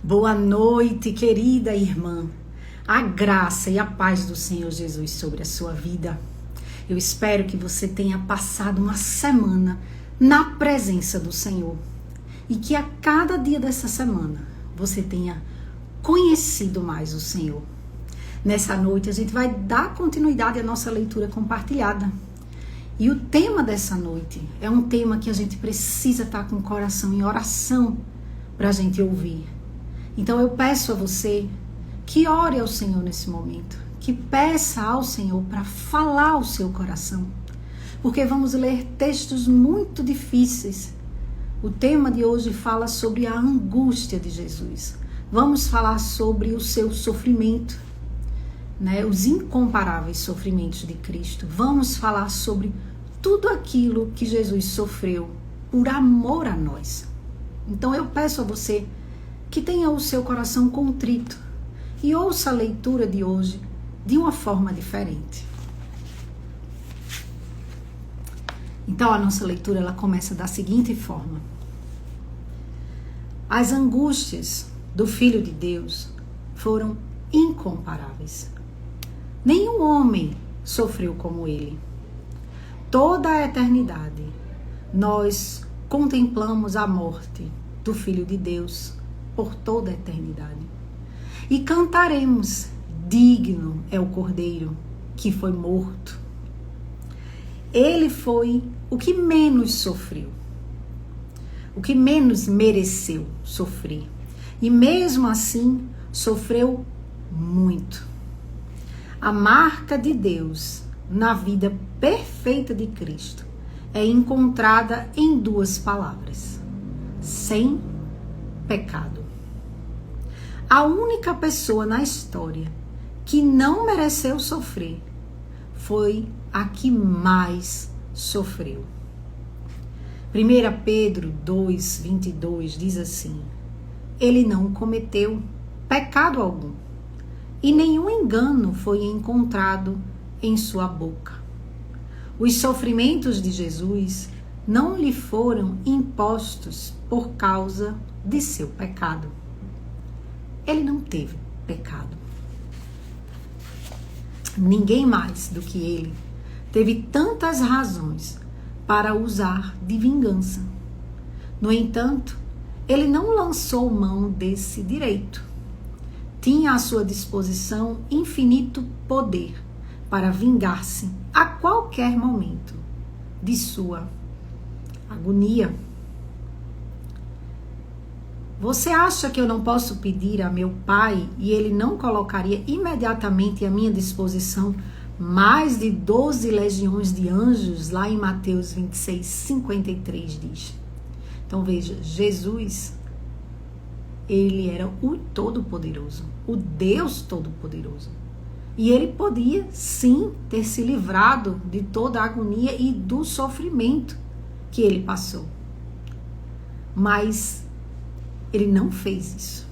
Boa noite, querida irmã. A graça e a paz do Senhor Jesus sobre a sua vida. Eu espero que você tenha passado uma semana na presença do Senhor e que a cada dia dessa semana você tenha conhecido mais o Senhor. Nessa noite a gente vai dar continuidade à nossa leitura compartilhada. E o tema dessa noite é um tema que a gente precisa estar com o coração em oração para a gente ouvir. Então eu peço a você que ore ao Senhor nesse momento, que peça ao Senhor para falar ao seu coração, porque vamos ler textos muito difíceis. O tema de hoje fala sobre a angústia de Jesus. Vamos falar sobre o seu sofrimento, os incomparáveis sofrimentos de Cristo. Vamos falar sobre tudo aquilo que Jesus sofreu por amor a nós. Então eu peço a você que tenha o seu coração contrito e ouça a leitura de hoje de uma forma diferente. Então a nossa leitura ela começa da seguinte forma: as angústias do Filho de Deus foram incomparáveis. Nenhum homem sofreu como ele. Toda a eternidade nós contemplamos a morte do Filho de Deus por toda a eternidade. E cantaremos: digno é o Cordeiro que foi morto. Ele foi o que menos sofreu, o que menos mereceu sofrer. E mesmo assim, sofreu muito. A marca de Deus na vida perfeita de Cristo é encontrada em duas palavras: sem pecado. A única pessoa na história que não mereceu sofrer foi a que mais sofreu. 1 Pedro 2:22 diz assim: ele não cometeu pecado algum, e nenhum engano foi encontrado em sua boca. Os sofrimentos de Jesus não lhe foram impostos por causa de seu pecado. Ele não teve pecado. Ninguém mais do que ele teve tantas razões para usar de vingança. No entanto, ele não lançou mão desse direito. Tinha à sua disposição infinito poder para vingar-se a qualquer momento de sua agonia. Você acha que eu não posso pedir a meu Pai e ele não colocaria imediatamente à minha disposição mais de 12 legiões de anjos? Lá em Mateus 26:53 diz. Então veja, Jesus, ele era o Todo-Poderoso, o Deus Todo-Poderoso. E ele podia sim ter se livrado de toda a agonia e do sofrimento que ele passou. Mas ele não fez isso.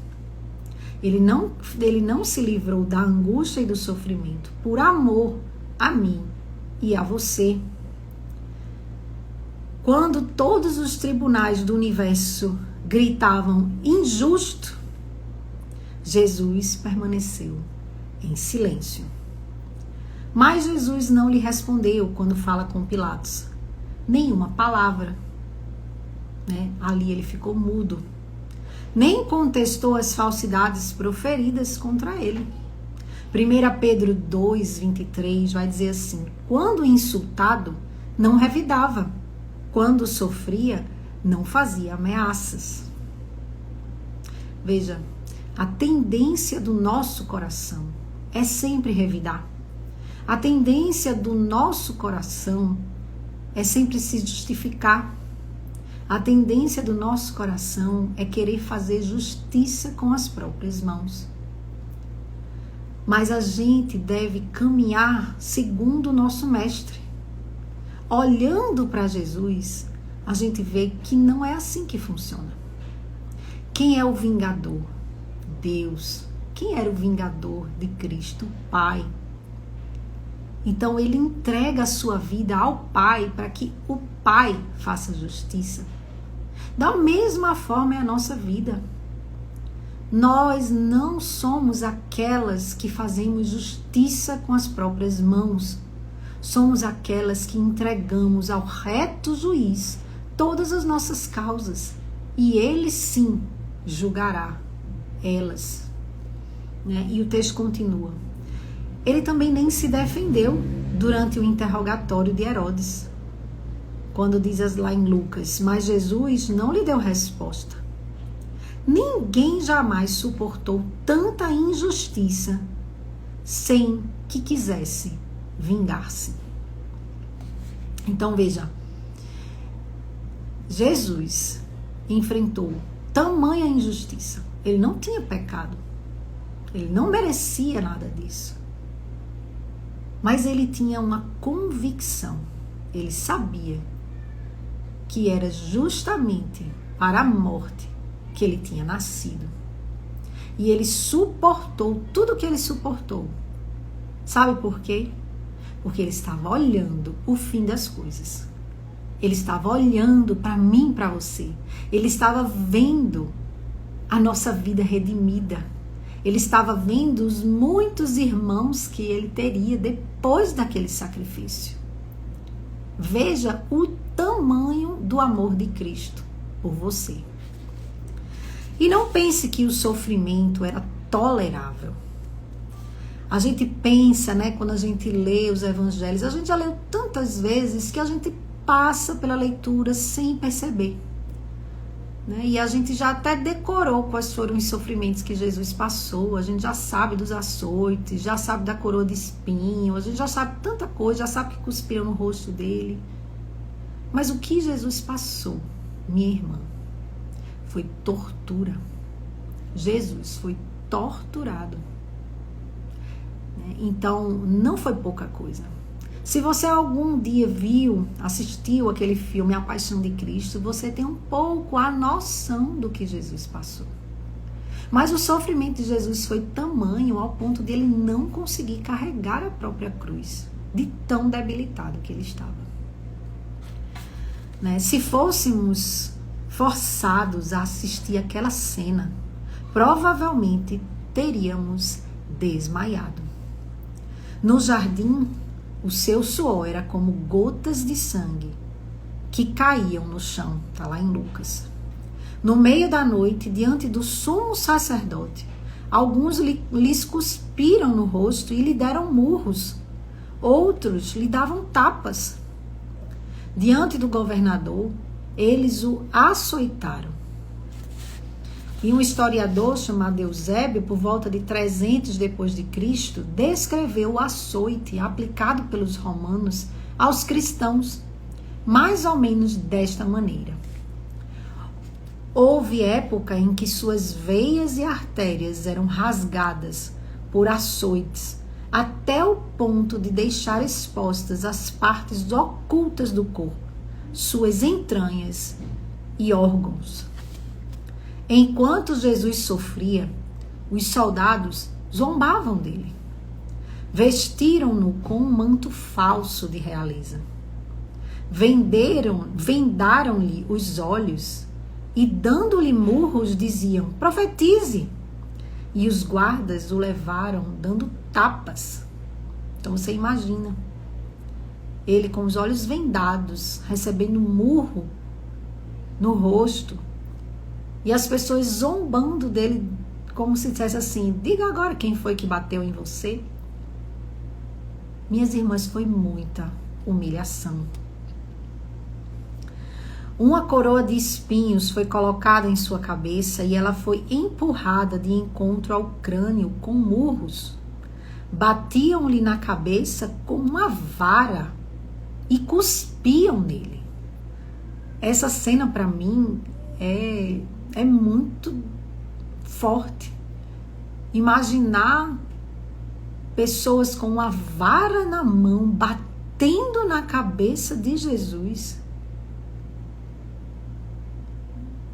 Ele não se livrou da angústia e do sofrimento por amor a mim e a você. Quando todos os tribunais do universo gritavam injusto, Jesus permaneceu em silêncio. Mas Jesus não lhe respondeu quando fala com Pilatos nenhuma palavra. Ali ele ficou mudo. Nem contestou as falsidades proferidas contra ele. 1 Pedro 2:23 vai dizer assim: quando insultado, não revidava. Quando sofria, não fazia ameaças. Veja, a tendência do nosso coração é sempre revidar. A tendência do nosso coração é sempre se justificar. A tendência do nosso coração é querer fazer justiça com as próprias mãos. Mas a gente deve caminhar segundo o nosso mestre. Olhando para Jesus, a gente vê que não é assim que funciona. Quem é o vingador? Deus. Quem era o vingador de Cristo? O Pai. Então ele entrega a sua vida ao Pai para que o Pai faça justiça. Da mesma forma é a nossa vida. Nós não somos aquelas que fazemos justiça com as próprias mãos. Somos aquelas que entregamos ao reto juiz todas as nossas causas. E ele sim julgará elas. E o texto continua. Ele também nem se defendeu durante o interrogatório de Herodes. Quando diz lá em Lucas, mas Jesus não lhe deu resposta. Ninguém jamais suportou tanta injustiça sem que quisesse vingar-se. Então veja, Jesus enfrentou tamanha injustiça. Ele não tinha pecado. Ele não merecia nada disso. Mas ele tinha uma convicção. Ele sabia que era justamente para a morte que ele tinha nascido. E ele suportou tudo o que ele suportou. Sabe por quê? Porque ele estava olhando o fim das coisas. Ele estava olhando para mim, para você. Ele estava vendo a nossa vida redimida. Ele estava vendo os muitos irmãos que ele teria depois daquele sacrifício. Veja o tamanho do amor de Cristo por você. E não pense que o sofrimento era tolerável. A gente pensa, quando a gente lê os evangelhos, a gente já leu tantas vezes que a gente passa pela leitura sem perceber. E a gente já até decorou quais foram os sofrimentos que Jesus passou. A gente já sabe dos açoites, já sabe da coroa de espinho, a gente já sabe tanta coisa, já sabe que cuspiram no rosto dele. Mas o que Jesus passou, minha irmã, foi tortura. Jesus foi torturado. Então, não foi pouca coisa. Se você algum dia assistiu aquele filme A Paixão de Cristo, você tem um pouco a noção do que Jesus passou. Mas o sofrimento de Jesus foi tamanho ao ponto de ele não conseguir carregar a própria cruz, de tão debilitado que ele estava. Se fôssemos forçados a assistir aquela cena, provavelmente teríamos desmaiado. No jardim, o seu suor era como gotas de sangue que caíam no chão. Está lá em Lucas. No meio da noite, diante do sumo sacerdote, alguns lhes cuspiram no rosto e lhe deram murros. Outros lhe davam tapas. Diante do governador, eles o açoitaram. E um historiador chamado Eusébio, por volta de 300 depois de Cristo, descreveu o açoite aplicado pelos romanos aos cristãos, mais ou menos desta maneira. Houve época em que suas veias e artérias eram rasgadas por açoites, até o ponto de deixar expostas as partes ocultas do corpo, suas entranhas e órgãos. Enquanto Jesus sofria, os soldados zombavam dele. Vestiram-no com um manto falso de realeza. Vendaram-lhe os olhos e, dando-lhe murros, diziam: profetize! E os guardas o levaram dando tapas. Então você imagina, ele com os olhos vendados, recebendo murro no rosto, e as pessoas zombando dele, como se dissesse assim: diga agora quem foi que bateu em você. Minhas irmãs, foi muita humilhação. Uma coroa de espinhos foi colocada em sua cabeça e ela foi empurrada de encontro ao crânio com murros. Batiam-lhe na cabeça com uma vara e cuspiam nele. Essa cena, para mim, é muito forte. Imaginar pessoas com uma vara na mão batendo na cabeça de Jesus.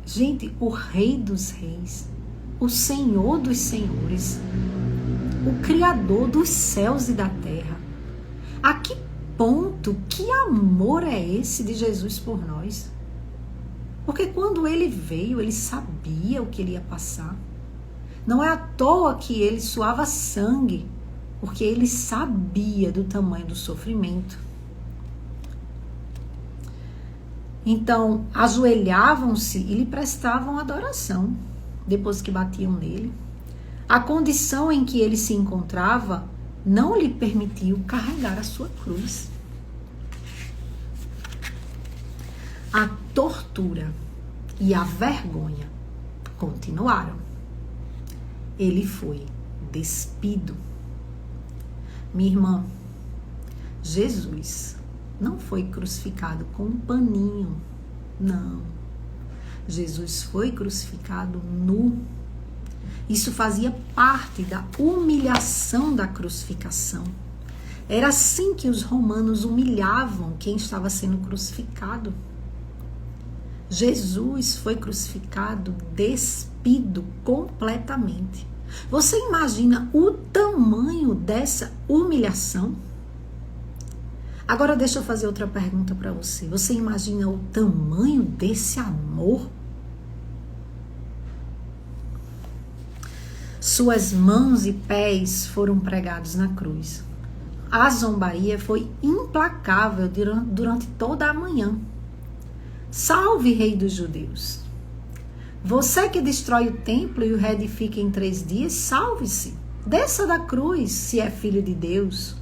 Gente, o Rei dos Reis, o Senhor dos Senhores, o Criador dos céus e da terra. A que ponto, que amor é esse de Jesus por nós? Porque quando ele veio, ele sabia o que ele ia passar. Não é à toa que ele suava sangue, porque ele sabia do tamanho do sofrimento. Então, ajoelhavam-se e lhe prestavam adoração, depois que batiam nele. A condição em que ele se encontrava não lhe permitiu carregar a sua cruz. A tortura e a vergonha continuaram. Ele foi despido. Minha irmã, Jesus não foi crucificado com um paninho, não. Jesus foi crucificado nu. Isso fazia parte da humilhação da crucificação. Era assim que os romanos humilhavam quem estava sendo crucificado. Jesus foi crucificado despido completamente. Você imagina o tamanho dessa humilhação? Agora deixa eu fazer outra pergunta para você. Você imagina o tamanho desse amor? Suas mãos e pés foram pregados na cruz. A zombaria foi implacável durante toda a manhã. Salve, Rei dos Judeus! Você que destrói o templo e o reedifica em 3 dias, salve-se! Desça da cruz, se é filho de Deus.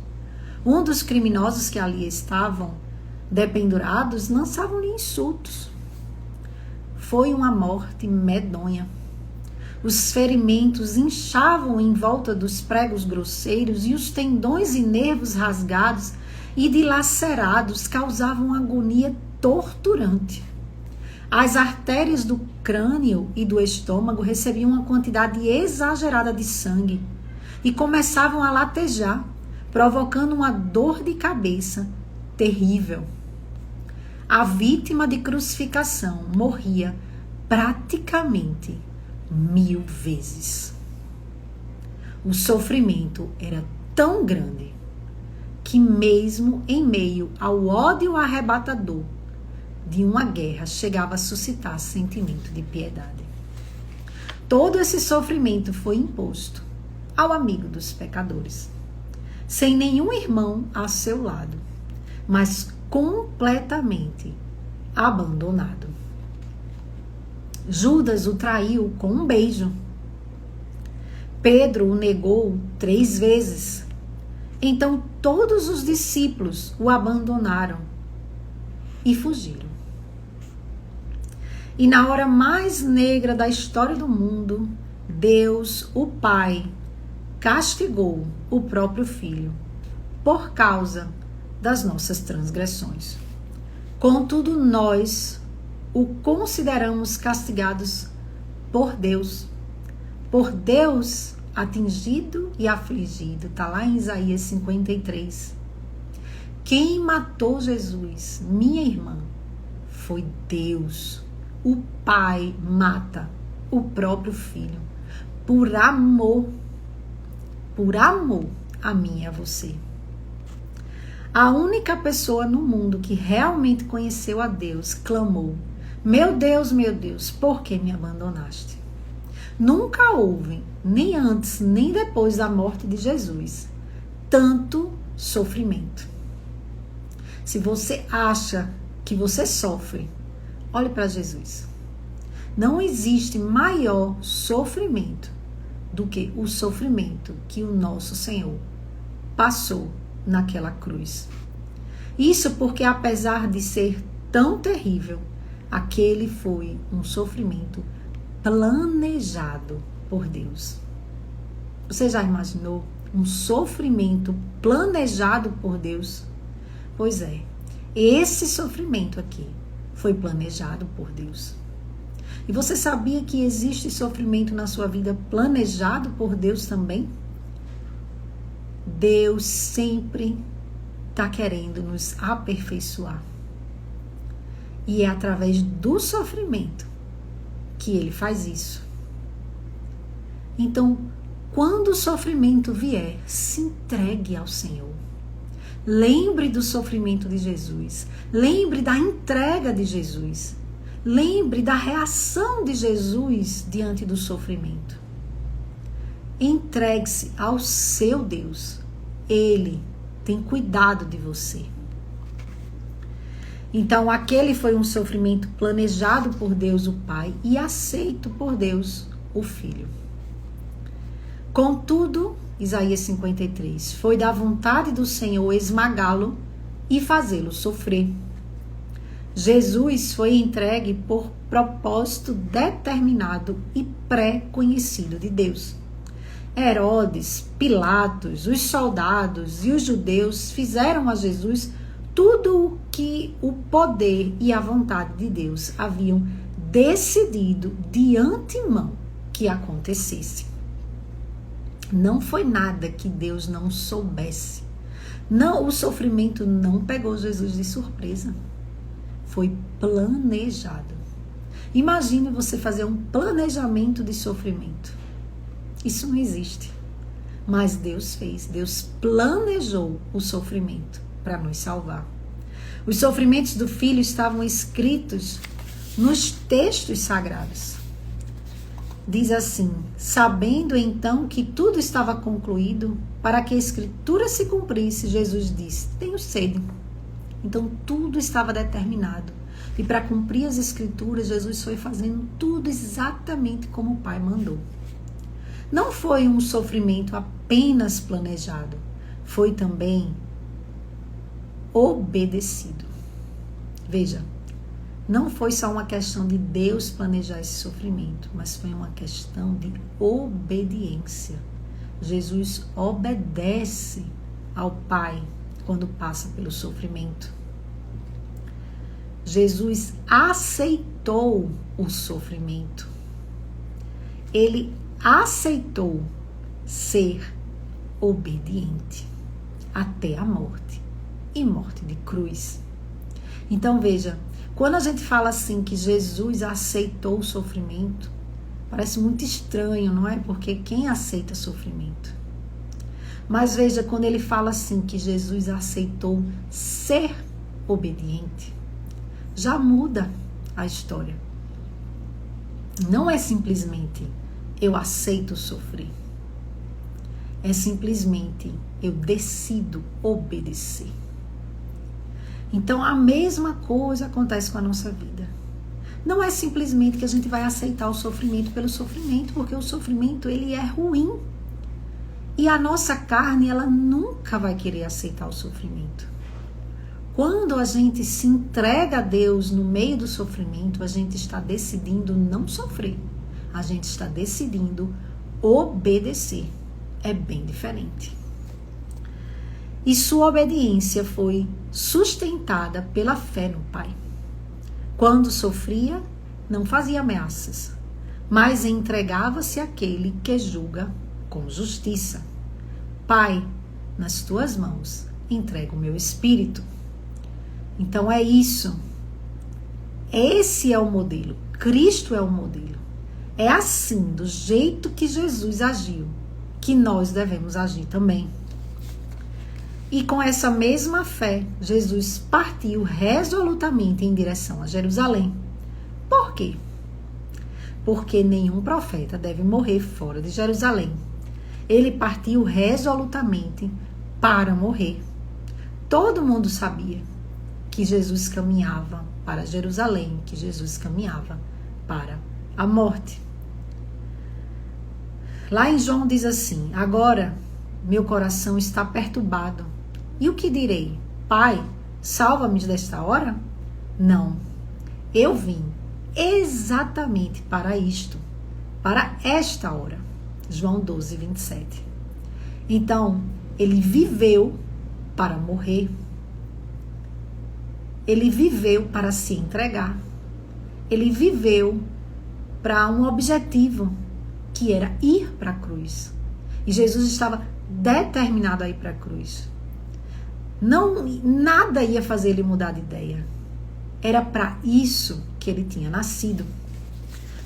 Um dos criminosos que ali estavam dependurados lançavam-lhe insultos. Foi uma morte medonha. Os ferimentos inchavam em volta dos pregos grosseiros e os tendões e nervos rasgados e dilacerados causavam agonia torturante. As artérias do crânio e do estômago recebiam uma quantidade exagerada de sangue e começavam a latejar, provocando uma dor de cabeça terrível. A vítima de crucificação morria praticamente 1000 vezes. O sofrimento era tão grande que mesmo em meio ao ódio arrebatador de uma guerra chegava a suscitar sentimento de piedade. Todo esse sofrimento foi imposto ao amigo dos pecadores, sem nenhum irmão a seu lado, mas completamente abandonado. Judas o traiu com um beijo. Pedro o negou 3 vezes. Então todos os discípulos o abandonaram e fugiram. E na hora mais negra da história do mundo, Deus, o Pai, castigou o próprio Filho por causa das nossas transgressões. Contudo, nós o consideramos castigados por Deus atingido e afligido. Está lá em Isaías 53. Quem matou Jesus, minha irmã, foi Deus. O Pai mata o próprio Filho por amor a mim e a você. A única pessoa no mundo que realmente conheceu a Deus clamou: meu Deus, por que me abandonaste? Nunca houve, nem antes nem depois da morte de Jesus, tanto sofrimento. Se você acha que você sofre, olhe para Jesus. Não existe maior sofrimento do que o sofrimento que o nosso Senhor passou naquela cruz. Isso porque, apesar de ser tão terrível, aquele foi um sofrimento planejado por Deus. Você já imaginou um sofrimento planejado por Deus? Pois é, esse sofrimento aqui foi planejado por Deus. E você sabia que existe sofrimento na sua vida planejado por Deus também? Deus sempre está querendo nos aperfeiçoar. E é através do sofrimento que Ele faz isso. Então, quando o sofrimento vier, se entregue ao Senhor. Lembre do sofrimento de Jesus. Lembre da entrega de Jesus. Lembre da reação de Jesus diante do sofrimento. Entregue-se ao seu Deus. Ele tem cuidado de você. Então, aquele foi um sofrimento planejado por Deus, o Pai, e aceito por Deus, o Filho. Contudo, Isaías 53, foi da vontade do Senhor esmagá-lo e fazê-lo sofrer. Jesus foi entregue por propósito determinado e pré-conhecido de Deus. Herodes, Pilatos, os soldados e os judeus fizeram a Jesus tudo o que o poder e a vontade de Deus haviam decidido de antemão que acontecesse. Não foi nada que Deus não soubesse. Não, o sofrimento não pegou Jesus de surpresa. Foi planejado. Imagine você fazer um planejamento de sofrimento. Isso não existe. Mas Deus fez. Deus planejou o sofrimento para nos salvar. Os sofrimentos do Filho estavam escritos nos textos sagrados. Diz assim: sabendo então que tudo estava concluído, para que a Escritura se cumprisse, Jesus disse: tenho sede. Então tudo estava determinado. E para cumprir as Escrituras, Jesus foi fazendo tudo exatamente como o Pai mandou. Não foi um sofrimento apenas planejado, foi também obedecido. Veja, não foi só uma questão de Deus planejar esse sofrimento, mas foi uma questão de obediência. Jesus obedece ao Pai quando passa pelo sofrimento. Jesus aceitou o sofrimento. Ele aceitou ser obediente até a morte, e morte de cruz. Então veja, quando a gente fala assim que Jesus aceitou o sofrimento, parece muito estranho, não é? Porque quem aceita sofrimento? Mas veja, quando ele fala assim que Jesus aceitou ser obediente, já muda a história. Não é simplesmente eu aceito sofrer. É simplesmente eu decido obedecer. Então a mesma coisa acontece com a nossa vida. Não é simplesmente que a gente vai aceitar o sofrimento pelo sofrimento, porque o sofrimento ele é ruim. E a nossa carne ela nunca vai querer aceitar o sofrimento. Quando a gente se entrega a Deus no meio do sofrimento, a gente está decidindo não sofrer. A gente está decidindo obedecer. É bem diferente. E sua obediência foi sustentada pela fé no Pai. Quando sofria, não fazia ameaças, mas entregava-se àquele que julga com justiça. Pai, nas tuas mãos entrego o meu espírito. Então é isso. Esse é o modelo. Cristo é o modelo. É assim, do jeito que Jesus agiu, que nós devemos agir também. E com essa mesma fé, Jesus partiu resolutamente em direção a Jerusalém. Por quê? Porque nenhum profeta deve morrer fora de Jerusalém. Ele partiu resolutamente para morrer. Todo mundo sabia que Jesus caminhava para Jerusalém, que Jesus caminhava para a morte. Lá em João diz assim: agora meu coração está perturbado. E o que direi? Pai, salva-me desta hora? Não. Eu vim exatamente para isto, para esta hora. João 12, 27. Então, ele viveu para morrer. Ele viveu para se entregar. Ele viveu para um objetivo, que era ir para a cruz. E Jesus estava determinado a ir para a cruz. Não, nada ia fazer ele mudar de ideia. Era para isso que ele tinha nascido.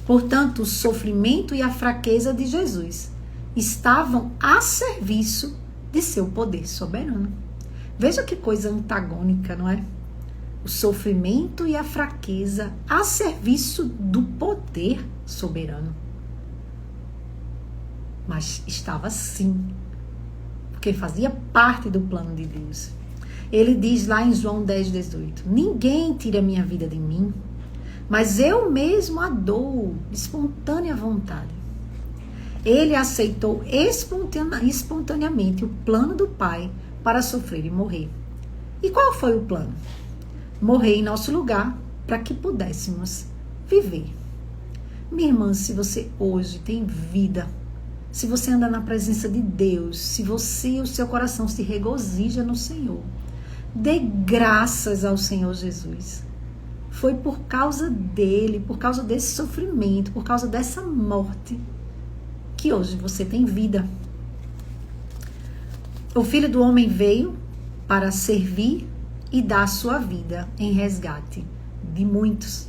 Portanto, o sofrimento e a fraqueza de Jesus estavam a serviço de seu poder soberano. Veja que coisa antagônica, não é? O sofrimento e a fraqueza a serviço do poder soberano. mas estava sim, porque fazia parte do plano de Deus. Ele diz lá em João 10:18, ninguém tira a minha vida de mim, mas eu mesmo a dou, de espontânea vontade. Ele aceitou espontaneamente o plano do Pai para sofrer e morrer. E qual foi o plano? Morrer em nosso lugar para que pudéssemos viver. Minha irmã, se você hoje tem vida, se você anda na presença de Deus, se você, o seu coração se regozija no Senhor, dê graças ao Senhor Jesus. Foi por causa dele, por causa desse sofrimento, por causa dessa morte, que hoje você tem vida. O Filho do Homem veio para servir e dar a sua vida em resgate de muitos.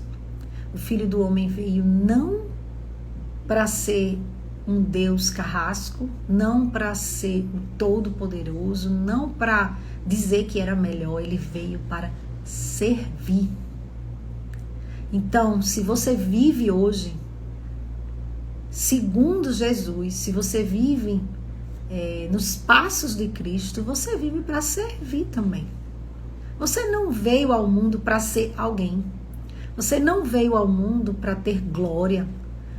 O Filho do Homem veio não para ser um Deus carrasco, não para ser o Todo-Poderoso, não para dizer que era melhor, ele veio para servir. Então, se você vive hoje segundo Jesus, se você vive nos passos de Cristo, você vive para servir também. Você não veio ao mundo para ser alguém. Você não veio ao mundo para ter glória.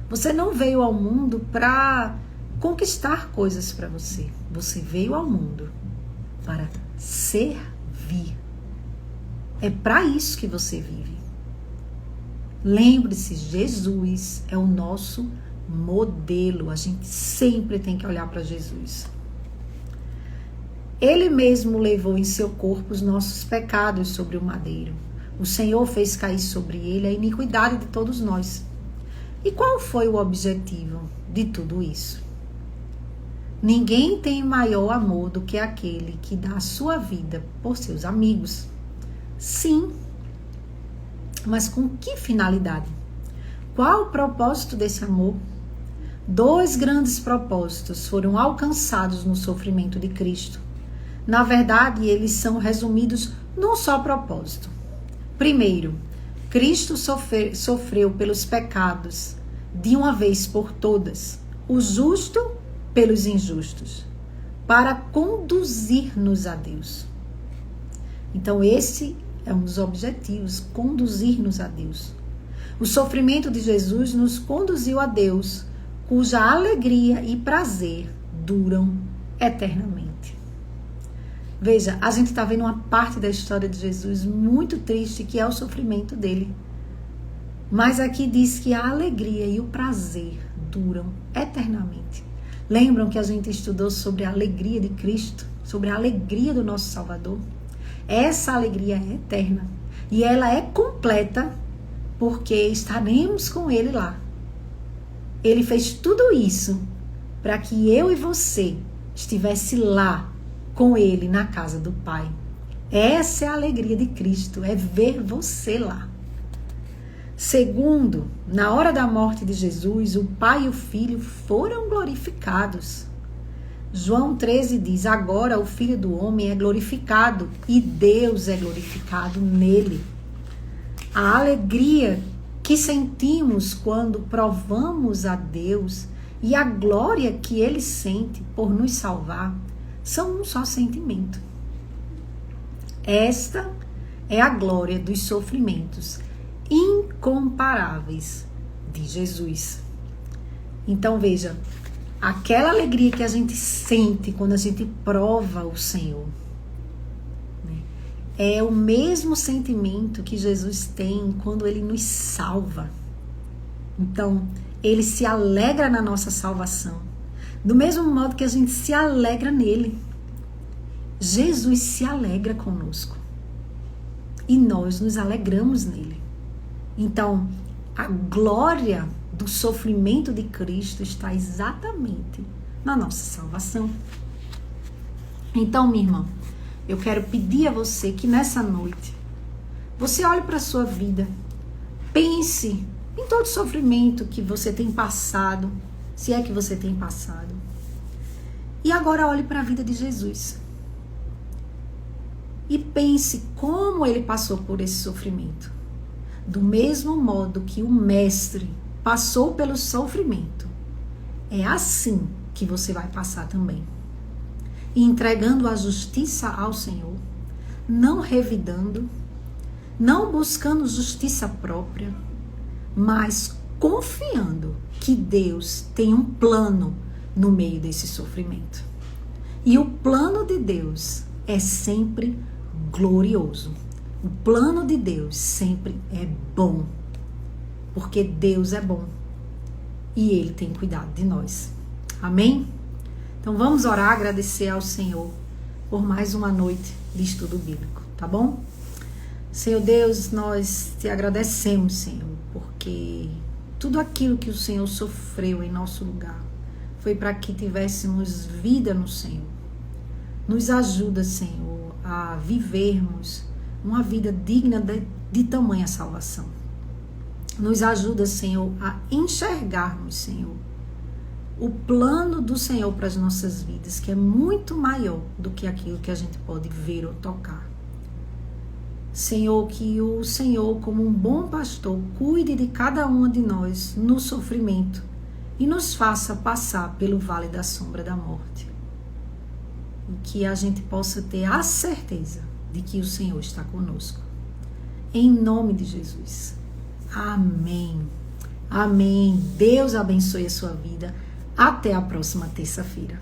Você não veio ao mundo para conquistar coisas para você. Você veio ao mundo para servir. É para isso que você vive. Lembre-se, Jesus é o nosso modelo. A gente sempre tem que olhar para Jesus. Ele mesmo levou em seu corpo os nossos pecados sobre o madeiro. O Senhor fez cair sobre ele a iniquidade de todos nós. E qual foi o objetivo de tudo isso? Ninguém tem maior amor do que aquele que dá a sua vida por seus amigos. Sim, mas com que finalidade? Qual o propósito desse amor? 2 grandes propósitos foram alcançados no sofrimento de Cristo. Na verdade, eles são resumidos num só propósito. Primeiro, Cristo sofreu pelos pecados de uma vez por todas, o justo pelos injustos, para conduzir-nos a Deus. Então, esse é um dos objetivos, conduzir-nos a Deus. O sofrimento de Jesus nos conduziu a Deus, cuja alegria e prazer duram eternamente. Veja, a gente está vendo uma parte da história de Jesus muito triste, que é o sofrimento dele. Mas aqui diz que a alegria e o prazer duram eternamente. Lembram que a gente estudou sobre a alegria de Cristo, sobre a alegria do nosso Salvador? Essa alegria é eterna e ela é completa porque estaremos com Ele lá. Ele fez tudo isso para que eu e você estivesse lá com Ele na casa do Pai. Essa é a alegria de Cristo, é ver você lá. Segundo, na hora da morte de Jesus, o Pai e o Filho foram glorificados. João 13 diz, agora o Filho do Homem é glorificado e Deus é glorificado nele. A alegria que sentimos quando provamos a Deus e a glória que Ele sente por nos salvar são um só sentimento. Esta é a glória dos sofrimentos incomparáveis de Jesus. Então veja, aquela alegria que a gente sente quando a gente prova o Senhor, né, é o mesmo sentimento que Jesus tem quando Ele nos salva. Então, Ele se alegra na nossa salvação, do mesmo modo que a gente se alegra nele. Jesus se alegra conosco e nós nos alegramos nele. Então, a glória do sofrimento de Cristo está exatamente na nossa salvação. Então, minha irmã, eu quero pedir a você que nessa noite você olhe para a sua vida, pense em todo o sofrimento que você tem passado, se é que você tem passado, e agora olhe para a vida de Jesus e pense como Ele passou por esse sofrimento. Do mesmo modo que o Mestre passou pelo sofrimento, É assim que você vai passar também. E entregando a justiça ao Senhor, não revidando, não buscando justiça própria, mas confiando que Deus tem um plano no meio desse sofrimento. E o plano de Deus é sempre glorioso. O plano de Deus sempre é bom, porque Deus é bom e Ele tem cuidado de nós. Amém? Então vamos orar, agradecer ao Senhor por mais uma noite de estudo bíblico, tá bom? Senhor Deus, nós te agradecemos, Senhor, porque tudo aquilo que o Senhor sofreu em nosso lugar foi para que tivéssemos vida no Senhor. Nos ajuda, Senhor, a vivermos uma vida digna de tamanha salvação. Nos ajuda, Senhor, a enxergarmos, Senhor, o plano do Senhor para as nossas vidas, que é muito maior do que aquilo que a gente pode ver ou tocar. Senhor, que o Senhor, como um bom pastor, cuide de cada uma de nós no sofrimento e nos faça passar pelo vale da sombra da morte. E que a gente possa ter a certeza de que o Senhor está conosco. Em nome de Jesus. Amém. Amém. Deus abençoe a sua vida. Até a próxima terça-feira.